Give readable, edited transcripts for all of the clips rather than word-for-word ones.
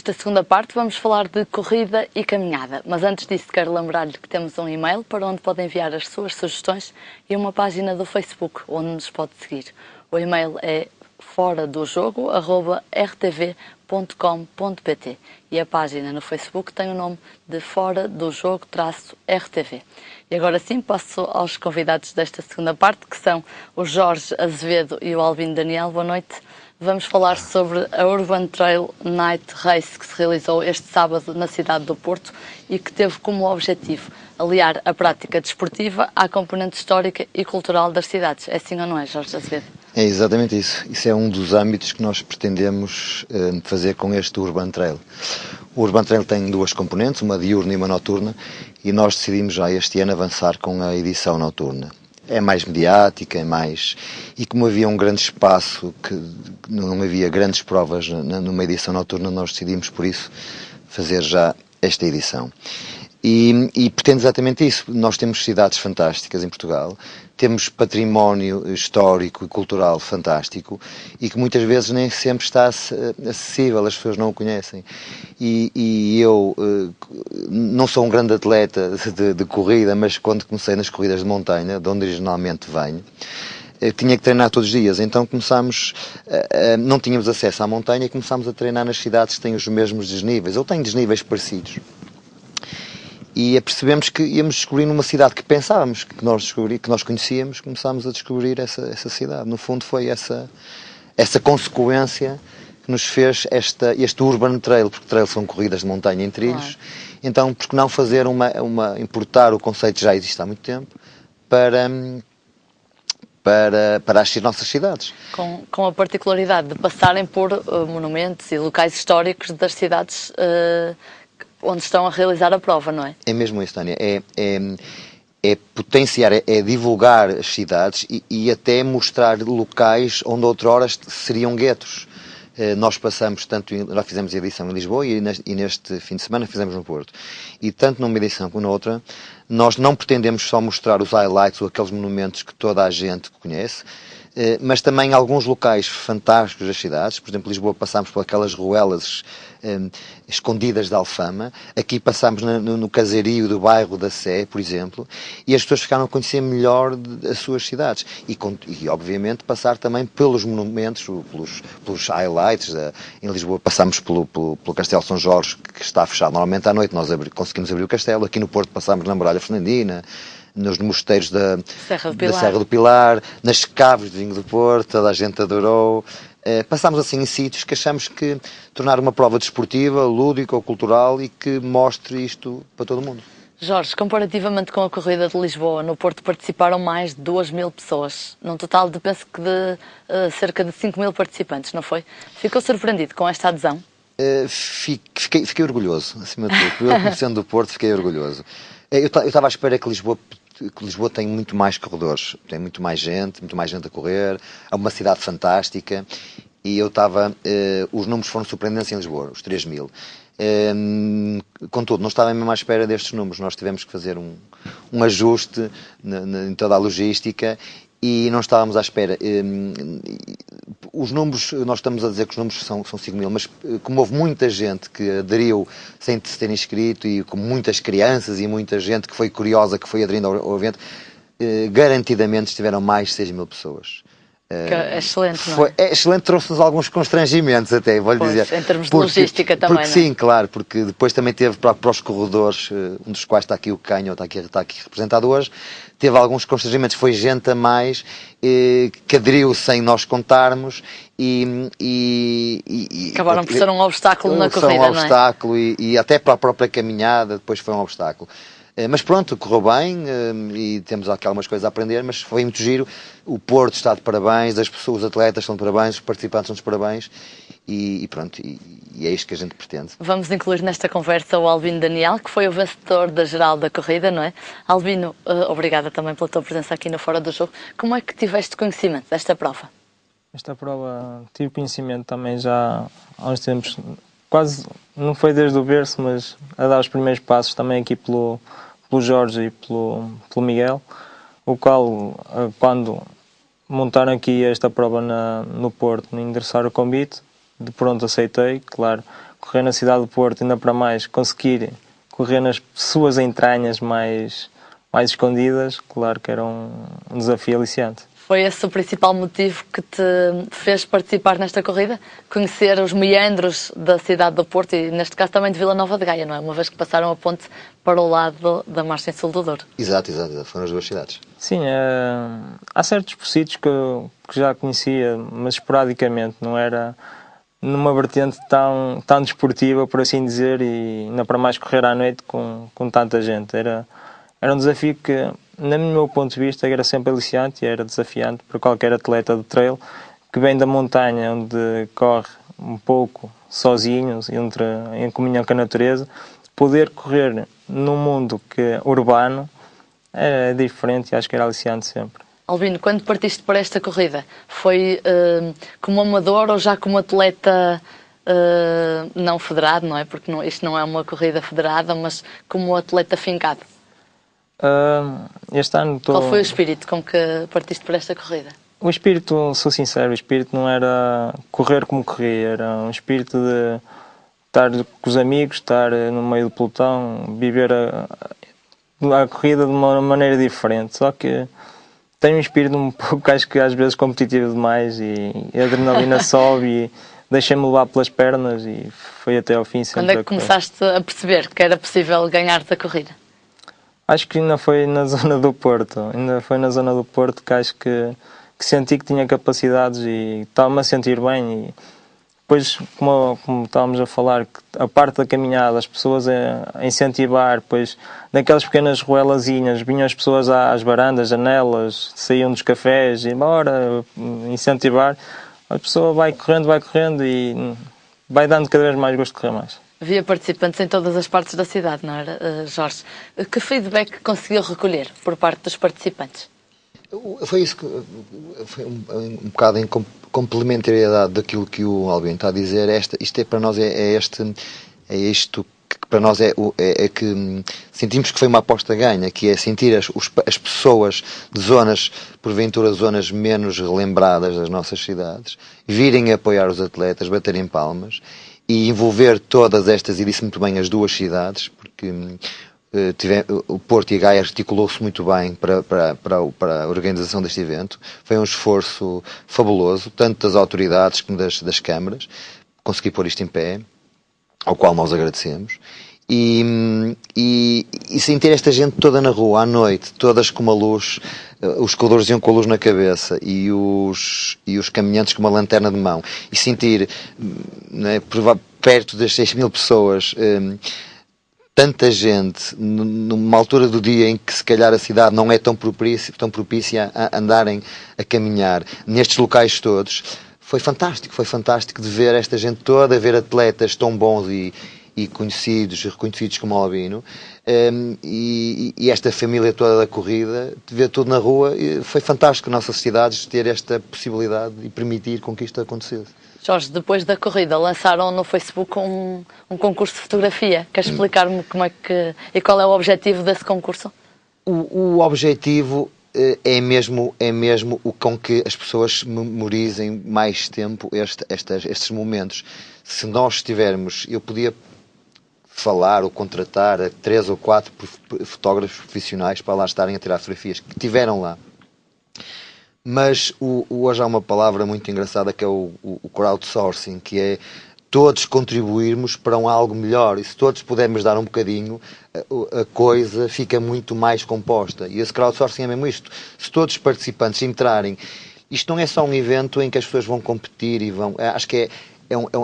Nesta segunda parte vamos falar de corrida e caminhada, mas antes disso quero lembrar-lhe que temos um e-mail para onde pode enviar as suas sugestões e uma página do Facebook onde nos pode seguir. O e-mail é foradojogo@rtv.com.pt e a página no Facebook tem o nome de Fora do Jogo-RTV. E agora sim passo aos convidados desta segunda parte, que são o Jorge Azevedo e o Albino Daniel. Boa noite. Vamos falar sobre a Urban Trail Night Race que se realizou este sábado na cidade do Porto e que teve como objetivo aliar a prática desportiva à componente histórica e cultural das cidades. É assim ou não é, Jorge Azevedo? É exatamente isso. Isso é um dos âmbitos que nós pretendemos fazer com este Urban Trail. O Urban Trail tem duas componentes, uma diurna e uma noturna, e nós decidimos já este ano avançar com a edição noturna. É mais mediática, é mais... E como havia um grande espaço, que não havia grandes provas numa edição noturna, nós decidimos, por isso, fazer já esta edição. E pretende exatamente isso. Nós temos cidades fantásticas em Portugal, temos património histórico e cultural fantástico e que muitas vezes nem sempre está acessível, as pessoas não o conhecem. E eu não sou um grande atleta de corrida, mas quando comecei nas corridas de montanha, de onde originalmente venho, tinha que treinar todos os dias, então começámos, não tínhamos acesso à montanha e começámos a treinar nas cidades que têm os mesmos desníveis, ou têm desníveis parecidos. E percebemos que íamos descobrir numa cidade que pensávamos que nós conhecíamos, começámos a descobrir essa cidade. No fundo foi essa consequência que nos fez este Urban Trail, porque trails são corridas de montanha em trilhos. Claro. Então, por que não fazer importar o conceito que já existe há muito tempo para as nossas cidades. Com a particularidade de passarem por monumentos e locais históricos das cidades onde estão a realizar a prova, não é? É mesmo isso, Tânia. É potenciar, é divulgar as cidades e até mostrar locais onde outrora seriam guetos. Nós passamos nós fizemos a edição em Lisboa e neste fim de semana fizemos no Porto. E tanto numa edição como noutra, nós não pretendemos só mostrar os highlights ou aqueles monumentos que toda a gente conhece, mas também alguns locais fantásticos das cidades. Por exemplo, em Lisboa passámos por aquelas ruelas escondidas de Alfama. Aqui passámos no caserio do bairro da Sé, por exemplo, e as pessoas ficaram a conhecer melhor as suas cidades. E obviamente, passar também pelos monumentos, pelos highlights. Em Lisboa passámos pelo Castelo São Jorge, que está fechado normalmente à noite. Nós conseguimos abrir o castelo. Aqui no Porto passámos na Muralha Fernandina, nos mosteiros da Serra do Pilar, nas caves de vinho do Porto, toda a gente adorou. Passámos assim em sítios que achamos que tornar uma prova desportiva, lúdica ou cultural e que mostre isto para todo o mundo. Jorge, comparativamente com a corrida de Lisboa, no Porto participaram mais de 2.000 pessoas, num total de, penso que de cerca de 5.000 participantes, não foi? Ficou surpreendido com esta adesão? Fiquei orgulhoso, acima de tudo. Eu, como sendo do Porto, fiquei orgulhoso. Eu estava à espera que Lisboa tem muito mais corredores, tem muito mais gente a correr, é uma cidade fantástica e os números foram surpreendentes em Lisboa, os 3.000. Contudo, não estava mesmo à espera destes números, nós tivemos que fazer um ajuste em toda a logística e não estávamos à espera. Os números, nós estamos a dizer que os números são 5.000, mas como houve muita gente que aderiu sem se ter inscrito e com muitas crianças e muita gente que foi curiosa, que foi aderindo ao evento, garantidamente estiveram mais de 6.000 pessoas. É excelente, não é? É excelente, trouxe-nos alguns constrangimentos até, vou-lhe dizer. Em termos de logística também, porque, não é? Sim, claro, porque depois também teve para os corredores, um dos quais está aqui o Canho, está aqui representado hoje, teve alguns constrangimentos, foi gente a mais que aderiu sem nós contarmos e acabaram por ser um obstáculo na corrida, não é? Um obstáculo e até para a própria caminhada depois foi um obstáculo. Mas pronto, correu bem e temos aqui algumas coisas a aprender, mas foi muito giro. O Porto está de parabéns, as pessoas, os atletas estão de parabéns, os participantes estão de parabéns e pronto, e é isto que a gente pretende. Vamos incluir nesta conversa o Albino Daniel, que foi o vencedor da geral da corrida, não é? Albino, obrigada também pela tua presença aqui no Fora do Jogo. Como é que tiveste conhecimento desta prova? Esta prova tive conhecimento também já há uns tempos, quase, não foi desde o berço, mas a dar os primeiros passos também aqui pelo Jorge e pelo Miguel, o qual, quando montaram aqui esta prova no Porto, me endereçaram o convite, de pronto aceitei. Claro, correr na cidade do Porto, ainda para mais, conseguir correr nas suas entranhas mais escondidas, claro que era um desafio aliciante. Foi esse o principal motivo que te fez participar nesta corrida? Conhecer os meandros da cidade do Porto e, neste caso, também de Vila Nova de Gaia, não é? Uma vez que passaram a ponte para o lado da margem sul do Douro. Exato, foram as duas cidades. Sim, há certos sítios que já conhecia, mas esporadicamente, não era numa vertente tão desportiva, por assim dizer, e ainda para mais correr à noite com tanta gente. Era um desafio que, no meu ponto de vista, era sempre aliciante e era desafiante para qualquer atleta de trail que vem da montanha, onde corre um pouco sozinho, em comunhão com a natureza, poder correr num mundo urbano é diferente e acho que era aliciante sempre. Albino, quando partiste para esta corrida, foi como amador ou já como atleta não federado, não é? Porque isto não é uma corrida federada, mas como atleta fincado? Este ano Qual foi o espírito com que partiste para esta corrida? O espírito, sou sincero, o espírito não era correr como corria, era um espírito de estar com os amigos, estar no meio do pelotão, viver a corrida de uma maneira diferente. Só que tenho um espírito um pouco, acho que às vezes competitivo demais e a adrenalina sobe e deixei-me levar pelas pernas e foi até ao fim. Quando é que começaste a perceber que era possível ganhar da corrida? Acho que ainda foi na zona do Porto. Ainda foi na zona do Porto que acho que senti que tinha capacidades e estava-me a sentir bem. E depois, como estávamos a falar, a parte da caminhada, as pessoas a incentivar, depois naquelas pequenas ruelazinhas, vinham as pessoas às varandas, janelas, saíam dos cafés e bora incentivar. A pessoa vai correndo e vai dando cada vez mais gosto de correr mais. Havia participantes em todas as partes da cidade, não era, Jorge? Que feedback conseguiu recolher por parte dos participantes? Foi isso que foi um bocado em complementariedade daquilo que o Albino está a dizer. Isto é para nós é isto que para nós é que sentimos que foi uma aposta ganha, que é sentir as pessoas de zonas, porventura zonas menos relembradas das nossas cidades, virem apoiar os atletas, baterem palmas e envolver todas estas, e disse muito bem, as duas cidades, porque o Porto e a Gaia articulou-se muito bem para a organização deste evento. Foi um esforço fabuloso, tanto das autoridades como das câmaras, conseguir pôr isto em pé, ao qual nós agradecemos. E sentir esta gente toda na rua, à noite, todas com uma luz, os corredores iam com a luz na cabeça e os caminhantes com uma lanterna de mão, e sentir, né, perto das 6.000 pessoas, tanta gente, numa altura do dia em que se calhar a cidade não é tão propícia a andarem a caminhar, nestes locais todos, foi fantástico de ver esta gente toda, ver atletas tão bons e conhecidos, reconhecidos como o Albino, e esta família toda da corrida, de ver tudo na rua. Foi fantástico nossas cidades ter esta possibilidade e permitir com que isto acontecesse. Jorge, depois da corrida lançaram no Facebook um concurso de fotografia. Queres explicar-me como é que e qual é o objetivo desse concurso? O objetivo é mesmo o com que as pessoas memorizem mais tempo estes momentos. Se nós estivermos, eu podia falar ou contratar 3 ou 4 fotógrafos profissionais para lá estarem a tirar fotografias que tiveram lá. Mas hoje há uma palavra muito engraçada que é o crowdsourcing, que é todos contribuirmos para algo melhor. E se todos pudermos dar um bocadinho, a coisa fica muito mais composta. E esse crowdsourcing é mesmo isto. Se todos os participantes entrarem, isto não é só um evento em que as pessoas vão competir e vão... Acho que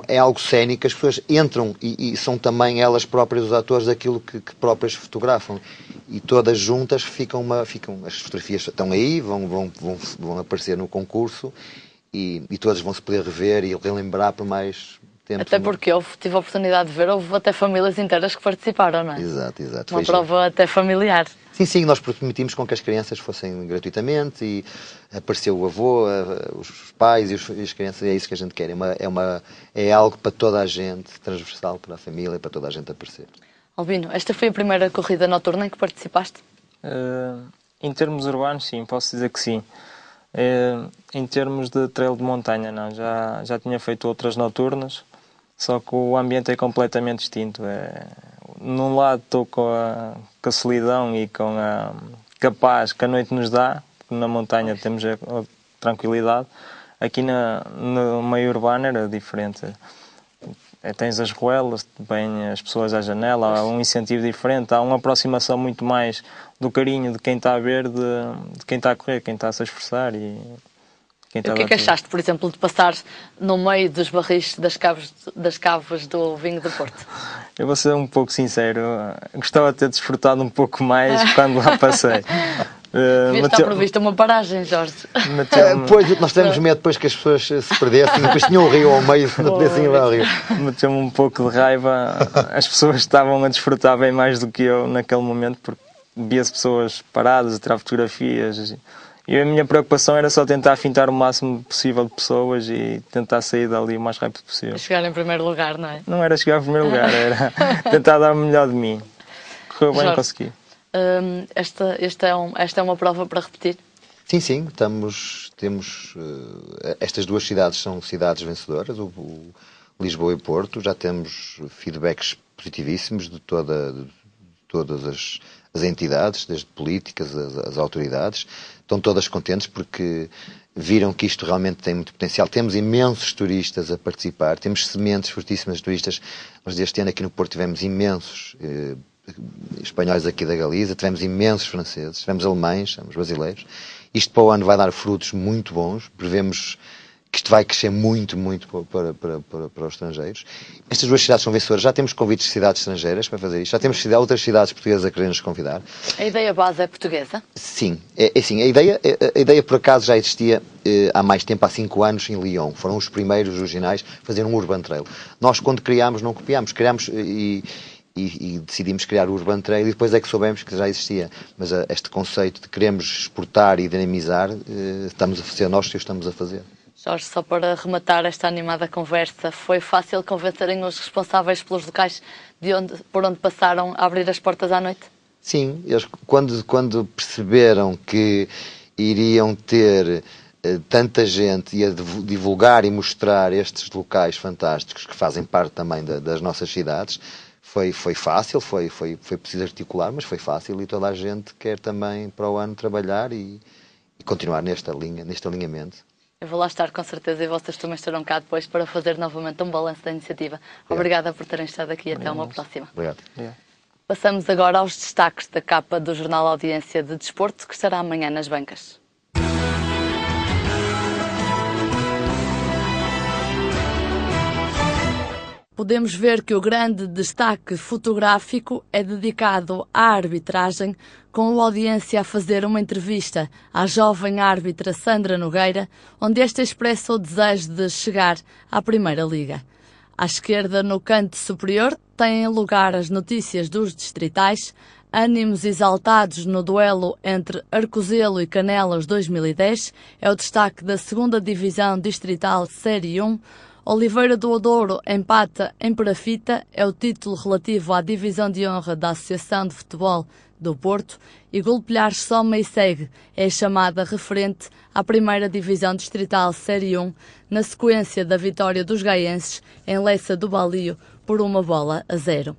é algo cénico, as pessoas entram e são também elas próprias os atores daquilo que próprias fotografam. E todas juntas ficam as fotografias estão aí, vão aparecer no concurso e todas vão se poder rever e relembrar por mais tempo. Até porque tive a oportunidade de ver, houve até famílias inteiras que participaram, não é? Exato. Uma prova até familiar. Sim, nós permitimos com que as crianças fossem gratuitamente e apareceu o avô, os pais e as crianças, é isso que a gente quer. É algo para toda a gente, transversal para a família, para toda a gente aparecer. Albino, esta foi a primeira corrida noturna em que participaste? Em termos urbanos, sim, posso dizer que sim. Em termos de trail de montanha, não. Já tinha feito outras noturnas, só que o ambiente é completamente distinto. Num lado estou com a solidão e com a paz que a noite nos dá, porque na montanha temos a tranquilidade. Aqui no meio urbano era diferente. Tens as ruelas, vêm as pessoas à janela, há um incentivo diferente, há uma aproximação muito mais do carinho de quem está a ver, de quem está a correr, quem está a se esforçar. E o que é que achaste, por exemplo, de passar no meio dos barris das cavas do vinho do Porto? Eu vou ser um pouco sincero, gostava de ter desfrutado um pouco mais quando lá passei. Devia estar prevista uma paragem, Jorge. Pois, nós temos medo depois que as pessoas se perdessem, depois tinham o rio ao meio, não pudessem ir lá ao rio. Meteu-me um pouco de raiva, as pessoas estavam a desfrutar bem mais do que eu naquele momento, porque via-se pessoas paradas a tirar fotografias. E a minha preocupação era só tentar fintar o máximo possível de pessoas e tentar sair dali o mais rápido possível. Chegar em primeiro lugar, não é? Não era chegar em primeiro lugar, era tentar dar o melhor de mim. Correu bem, consegui. Esta é uma prova para repetir? Sim, temos estas duas cidades são cidades vencedoras, o Lisboa e Porto, já temos feedbacks positivíssimos de todas as entidades, desde políticas, as autoridades, estão todas contentes porque viram que isto realmente tem muito potencial. Temos imensos turistas a participar, temos sementes fortíssimas de turistas. Nós este ano aqui no Porto tivemos imensos espanhóis aqui da Galiza, tivemos imensos franceses, tivemos alemães, tivemos brasileiros. Isto para o ano vai dar frutos muito bons, prevemos que isto vai crescer muito para os estrangeiros. Estas duas cidades são vencedoras, já temos convites de cidades estrangeiras para fazer isto, já temos outras cidades portuguesas a querer nos convidar. A ideia base é portuguesa? Sim, assim, a ideia por acaso já existia há mais tempo, há 5 anos em Lyon, foram os primeiros originais a fazer um Urban Trail. Nós quando criámos, não copiámos, criámos e decidimos criar o Urban Trail e depois é que soubemos que já existia. Mas este conceito de queremos exportar e dinamizar, estamos a fazer nós que o estamos a fazer. Jorge, só para rematar esta animada conversa, foi fácil convencerem os responsáveis pelos locais por onde passaram a abrir as portas à noite? Sim, eles quando perceberam que iriam ter tanta gente e a divulgar e mostrar estes locais fantásticos que fazem parte também das nossas cidades, foi fácil, foi preciso articular, mas foi fácil e toda a gente quer também para o ano trabalhar e continuar neste alinhamento. Eu vou lá estar com certeza e vocês também estarão cá depois para fazer novamente um balanço da iniciativa. Obrigada por terem estado aqui. Até uma próxima. Obrigado. Passamos agora aos destaques da capa do Jornal Audiência de Desporto, que estará amanhã nas bancas. Podemos ver que o grande destaque fotográfico é dedicado à arbitragem, com o Audiência a fazer uma entrevista à jovem árbitra Sandra Nogueira, onde esta expressa o desejo de chegar à Primeira Liga. À esquerda, no canto superior, têm lugar as notícias dos distritais, ânimos exaltados no duelo entre Arcozelo e Canelas 2010, é o destaque da 2ª Divisão Distrital Série 1, Oliveira do Odouro empata em Perafita, é o título relativo à divisão de honra da Associação de Futebol do Porto, e Golpilhares soma e segue, é a chamada referente à 1ª Divisão Distrital Série 1, na sequência da vitória dos gaenses em Leça do Balio por 1-0.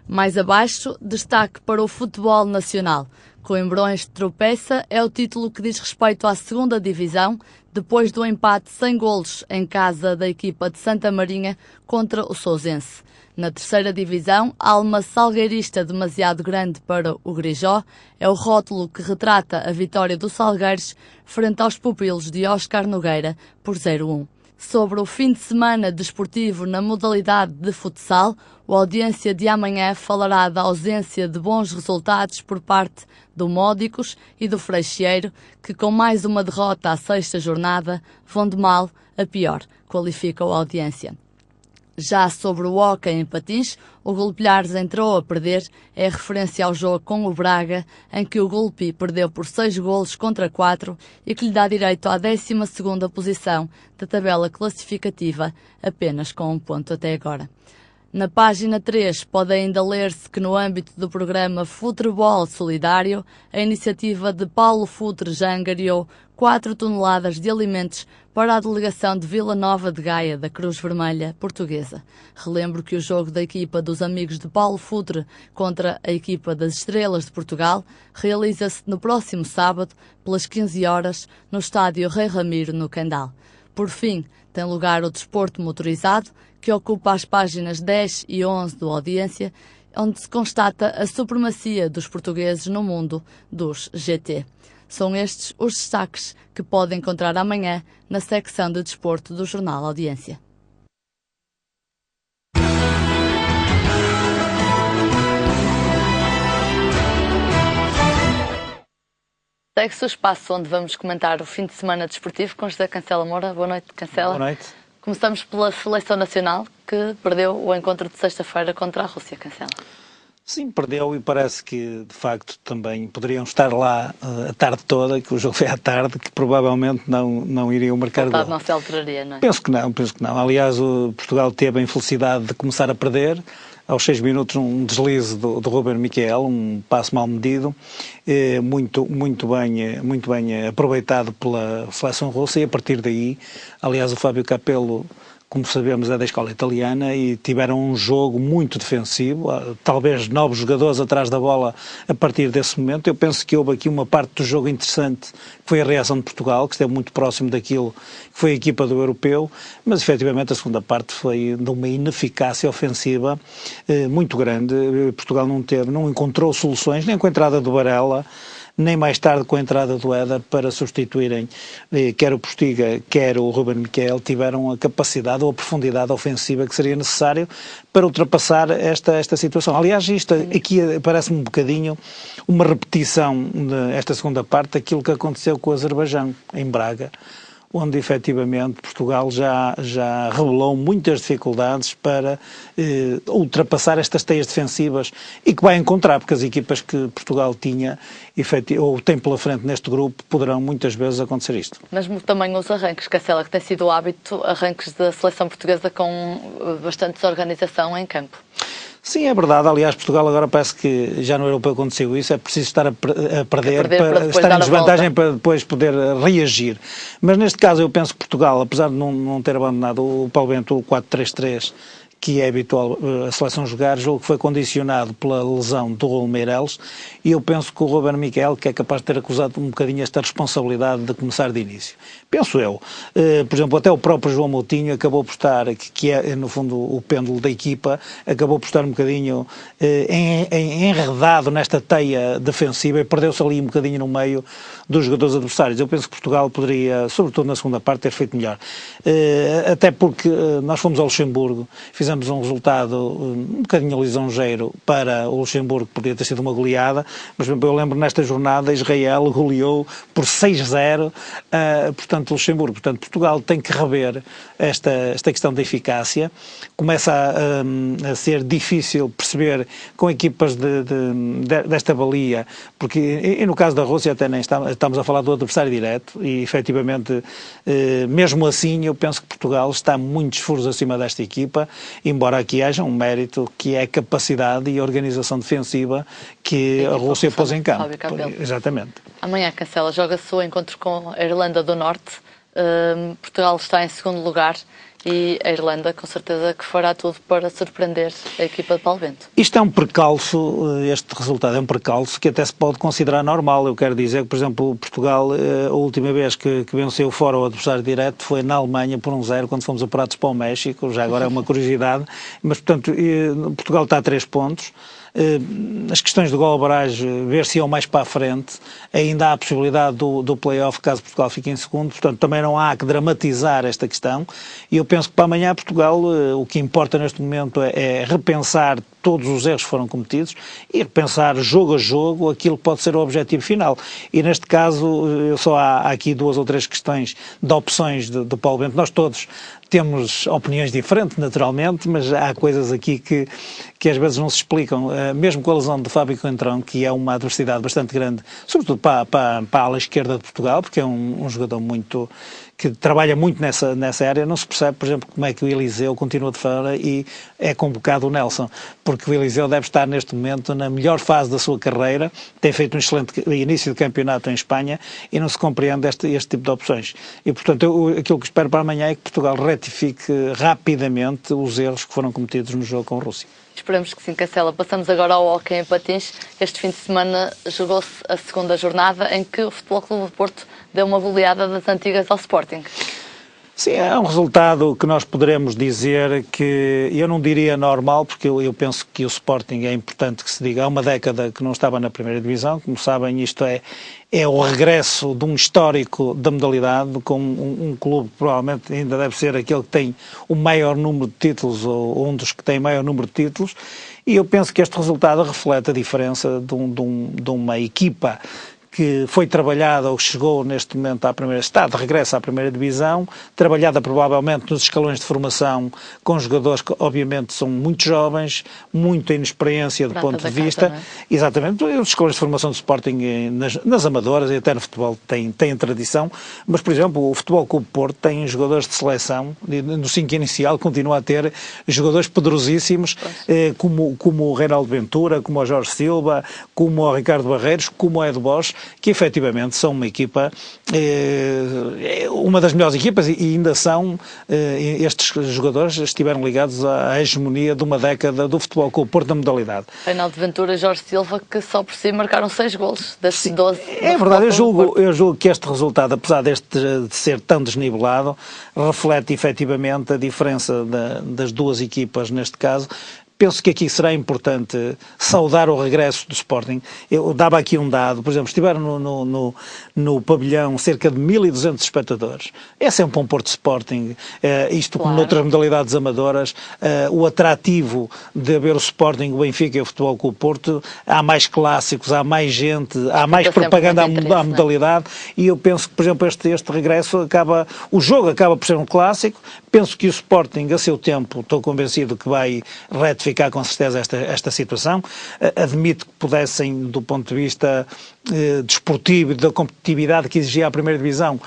Mais abaixo, destaque para o futebol nacional. Coimbrões tropeça é o título que diz respeito à 2ª Divisão, depois do empate sem golos em casa da equipa de Santa Marinha contra o Sousense. Na 3ª Divisão, alma salgueirista demasiado grande para o Grijó, é o rótulo que retrata a vitória do Salgueiros frente aos pupilos de Óscar Nogueira por 0-1. Sobre o fim de semana desportivo na modalidade de futsal, o Audiência de amanhã falará da ausência de bons resultados por parte do Módicos e do Freixeiro, que com mais uma derrota à 6ª jornada vão de mal a pior, qualifica o Audiência. Já sobre o hóquei em patins, o Golpilhares entrou a perder, é referência ao jogo com o Braga, em que o Golpi perdeu por 6 golos contra 4 e que lhe dá direito à 12ª posição da tabela classificativa, apenas com 1 ponto até agora. Na página 3 pode ainda ler-se que no âmbito do programa Futebol Solidário, a iniciativa de Paulo Futre já angariou 4 toneladas de alimentos para a delegação de Vila Nova de Gaia, da Cruz Vermelha Portuguesa. Relembro que o jogo da equipa dos amigos de Paulo Futre contra a equipa das Estrelas de Portugal realiza-se no próximo sábado, pelas 15 horas, no estádio Rei Ramiro, no Candal. Por fim, tem lugar o desporto motorizado, que ocupa as páginas 10 e 11 do Audiência, onde se constata a supremacia dos portugueses no mundo dos GT. São estes os destaques que pode encontrar amanhã na secção de desporto do jornal Audiência. Segue-se o espaço onde vamos comentar o fim de semana desportivo com José Cancela Moura. Boa noite, Cancela. Boa noite. Começamos pela Seleção Nacional, que perdeu o encontro de sexta-feira contra a Rússia, Cancela. Sim, perdeu e parece que, de facto, também poderiam estar lá a tarde toda, que o jogo foi à tarde, que provavelmente não iriam marcar gol. Não se alteraria, não é? Penso que não. Aliás, o Portugal teve a infelicidade de começar a perder. Aos 6 minutos, um deslize do Ruben Miquel, um passo mal medido, muito bem aproveitado pela seleção russa, e a partir daí, aliás, o Fábio Capello, como sabemos, é da escola italiana, e tiveram um jogo muito defensivo, talvez 9 jogadores atrás da bola a partir desse momento. Eu penso que houve aqui uma parte do jogo interessante, que foi a reação de Portugal, que esteve muito próximo daquilo que foi a equipa do europeu, mas efetivamente a segunda parte foi de uma ineficácia ofensiva muito grande. Portugal não encontrou soluções, nem com a entrada do Varela, nem mais tarde com a entrada do Éder, para substituírem quer o Postiga, quer o Ruben Miquel, tiveram a capacidade ou a profundidade ofensiva que seria necessário para ultrapassar esta situação. Aliás, isto aqui parece-me um bocadinho uma repetição desta segunda parte daquilo que aconteceu com o Azerbaijão, em Braga, onde efetivamente Portugal já revelou muitas dificuldades para ultrapassar estas teias defensivas, e que vai encontrar, porque as equipas que Portugal tinha ou tem pela frente neste grupo poderão muitas vezes acontecer isto. Mas também os arranques, Cancela, que tem sido o hábito, arranques da seleção portuguesa com bastante desorganização em campo. Sim, é verdade. Aliás, Portugal agora parece que já no europeu aconteceu isso, é preciso estar a perder para estar em desvantagem para depois poder reagir. Mas neste caso eu penso que Portugal, apesar de não ter abandonado o Paulo Bento, o 4-3-3, que é habitual a seleção jogar, jogo que foi condicionado pela lesão do Raul Meireles, e eu penso que o Ruben Miquel, que é capaz de ter acusado um bocadinho esta responsabilidade de começar de início. Penso eu. Por exemplo, até o próprio João Moutinho acabou por estar, que é no fundo o pêndulo da equipa, acabou por estar um bocadinho enredado nesta teia defensiva, e perdeu-se ali um bocadinho no meio dos jogadores adversários. Eu penso que Portugal poderia, sobretudo na segunda parte, ter feito melhor. Até porque nós fomos ao Luxemburgo, fizemos um resultado um bocadinho lisonjeiro para o Luxemburgo, que poderia ter sido uma goleada, mas eu lembro nesta jornada Israel goleou por 6-0, portanto, Luxemburgo. Portanto, Portugal tem que rever esta questão da eficácia. Começa a ser difícil perceber com equipas desta valia, porque, e no caso da Rússia até nem estamos a falar do adversário direto, e efetivamente, mesmo assim, eu penso que Portugal está muitos furos acima desta equipa, embora aqui haja um mérito que é a capacidade e a organização defensiva que a Rússia pôs em campo. Exatamente. Amanhã, Cancela, joga-se o encontro com a Irlanda do Norte. Portugal está em segundo lugar e a Irlanda, com certeza, que fará tudo para surpreender a equipa de Paulo Bento. Isto é um percalço, este resultado é um percalço que até se pode considerar normal. Eu quero dizer que, por exemplo, Portugal, a última vez que venceu fora o adversário direto foi na Alemanha por 1-0, quando fomos apurados para o México. Já agora é uma curiosidade, mas, portanto, Portugal está a 3 pontos. As questões do gol-average ver-se-ão mais para a frente. Ainda há a possibilidade do play-off caso Portugal fique em segundo, portanto também não há que dramatizar esta questão, e eu penso que para amanhã Portugal o que importa neste momento é repensar todos os erros que foram cometidos e repensar jogo a jogo aquilo que pode ser o objetivo final, e neste caso só há aqui 2 ou 3 questões de opções do Paulo Bento. Nós todos temos opiniões diferentes, naturalmente, mas há coisas aqui que às vezes não se explicam, mesmo com a lesão de Fábio Coentrão, que é uma adversidade bastante grande, sobretudo para a ala esquerda de Portugal, porque é um jogador que trabalha muito nessa área, não se percebe, por exemplo, como é que o Eliseu continua de fora e é convocado o Nelson, porque o Eliseu deve estar neste momento na melhor fase da sua carreira, tem feito um excelente início de campeonato em Espanha e não se compreende este tipo de opções. E, portanto, aquilo que espero para amanhã é que Portugal retifique rapidamente os erros que foram cometidos no jogo com a Rússia. Esperamos que sim, Cancela. Passamos agora ao hóquei em patins. Este fim de semana jogou-se a segunda jornada em que o Futebol Clube do Porto deu uma goleada das antigas ao Sporting. Sim, é um resultado que nós poderemos dizer que, eu não diria normal, porque eu penso que o Sporting é importante que se diga, há uma década que não estava na primeira divisão, como sabem isto é o regresso de um histórico da modalidade, com um clube que provavelmente ainda deve ser aquele que tem o maior número de títulos, ou um dos que tem maior número de títulos, e eu penso que este resultado reflete a diferença de uma equipa que foi trabalhada ou chegou neste momento à primeira, está de regresso à primeira divisão, trabalhada provavelmente nos escalões de formação com jogadores que obviamente são muito jovens, muita inexperiência do ponto de vista. Casa, exatamente, os escalões de formação do Sporting nas amadoras e até no futebol têm tradição, mas por exemplo o Futebol Clube Porto tem jogadores de seleção, no 5 inicial continua a ter jogadores poderosíssimos, como o Reinaldo Ventura, como o Jorge Silva, como o Ricardo Barreiros, como o Edu Bosch, que efetivamente são uma equipa, uma das melhores equipas e ainda são, estes jogadores estiveram ligados à hegemonia de uma década do Futebol Clube Porto na modalidade. Reinaldo Ventura e Jorge Silva, que só por si marcaram 6 golos desses 12. É verdade, eu julgo que este resultado, apesar de ser tão desnivelado, reflete efetivamente a diferença das duas equipas neste caso. Penso que aqui será importante saudar o regresso do Sporting. Eu dava aqui um dado, por exemplo, estiveram no pavilhão cerca de 1.200 espectadores. É sempre um Porto Sporting, isto claro. Como noutras modalidades amadoras, o atrativo de haver o Sporting, o Benfica e o Futebol Clube Porto, há mais clássicos, há mais gente, há mais propaganda à modalidade, e eu penso que, por exemplo, este regresso o jogo acaba por ser um clássico. Penso que o Sporting, a seu tempo, estou convencido que vai retificar com certeza esta situação. Admito que pudessem, do ponto de vista desportivo e da competitividade que exigia a primeira divisão,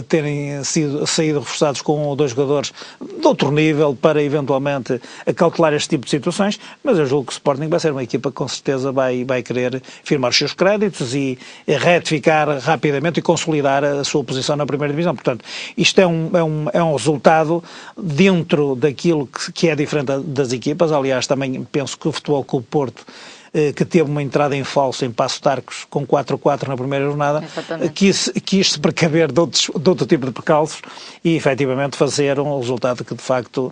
terem saído reforçados com 1 ou 2 jogadores de outro nível para eventualmente acautelar este tipo de situações, mas eu julgo que o Sporting vai ser uma equipa que com certeza vai querer firmar os seus créditos e retificar rapidamente e consolidar a sua posição na primeira divisão. Portanto, isto é um resultado dentro daquilo que é diferente das equipas. Aliás, também penso que o Futebol Clube Porto, que teve uma entrada em falso em Paços de Arcos com 4-4 na primeira jornada, quis se precaver de outro tipo de percalços e efetivamente fazer um resultado que de facto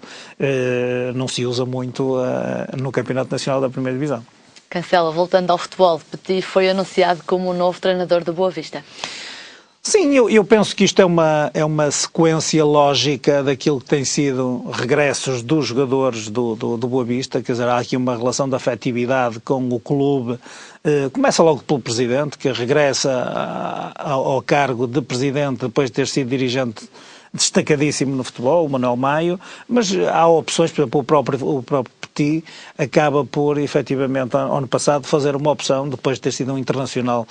não se usa muito no Campeonato Nacional da Primeira Divisão. Cancela, voltando ao futebol, Petit foi anunciado como o novo treinador do Boa Vista. Sim, eu penso que isto é uma sequência lógica daquilo que tem sido regressos dos jogadores do Boa Vista, quer dizer, há aqui uma relação de afetividade com o clube. Começa logo pelo presidente, que regressa ao cargo de presidente depois de ter sido dirigente destacadíssimo no futebol, o Manuel Maio, mas há opções, por exemplo, o próprio Petit acaba por, efetivamente, ano passado, fazer uma opção, depois de ter sido um internacional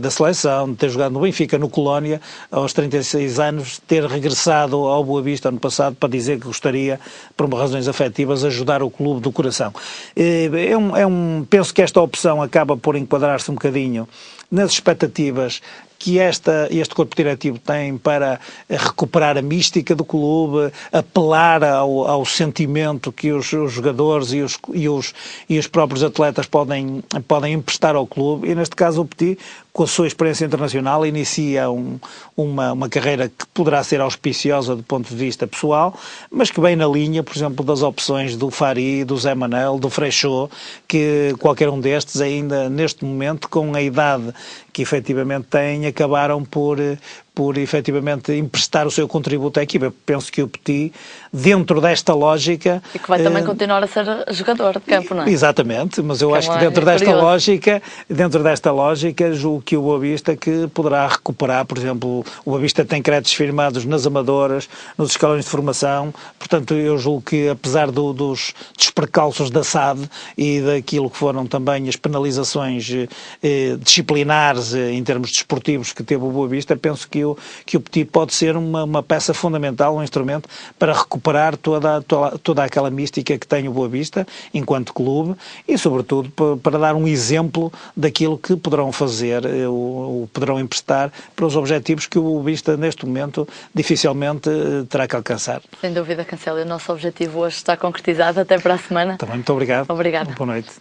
da seleção, de ter jogado no Benfica, no Colónia, aos 36 anos, ter regressado ao Boa Vista ano passado para dizer que gostaria, por razões afetivas, ajudar o clube do coração. Penso que esta opção acaba por enquadrar-se um bocadinho nas expectativas que este corpo diretivo tem para recuperar a mística do clube, apelar ao sentimento que os jogadores e os próprios atletas podem emprestar ao clube, e neste caso o Petit, com a sua experiência internacional, inicia uma carreira que poderá ser auspiciosa do ponto de vista pessoal, mas que vem na linha, por exemplo, das opções do Fari, do Zé Manel, do Freixo, que qualquer um destes ainda neste momento, com a idade que efetivamente têm, acabaram por efetivamente emprestar o seu contributo à equipa. Penso que o Petit, dentro desta lógica... E que vai também continuar a ser jogador de campo, não é? Exatamente, mas eu acho que dentro desta lógica, julgo que o Boa Vista que poderá recuperar, por exemplo, o Boa Vista tem créditos firmados nas amadoras, nos escalões de formação, portanto eu julgo que apesar dos percalços da SAD e daquilo que foram também as penalizações disciplinares em termos desportivos que teve o Boa Vista, penso que que o Petit pode ser uma peça fundamental, um instrumento para recuperar toda aquela mística que tem o Boa Vista enquanto clube e, sobretudo, para dar um exemplo daquilo que poderão fazer, poderão emprestar para os objetivos que o Boa Vista, neste momento, dificilmente terá que alcançar. Sem dúvida, Cancelo, o nosso objetivo hoje está concretizado. Até para a semana. Também muito obrigado. Obrigada. Boa noite.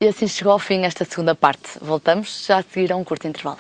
E assim chegou ao fim esta segunda parte. Voltamos já a seguir a um curto intervalo.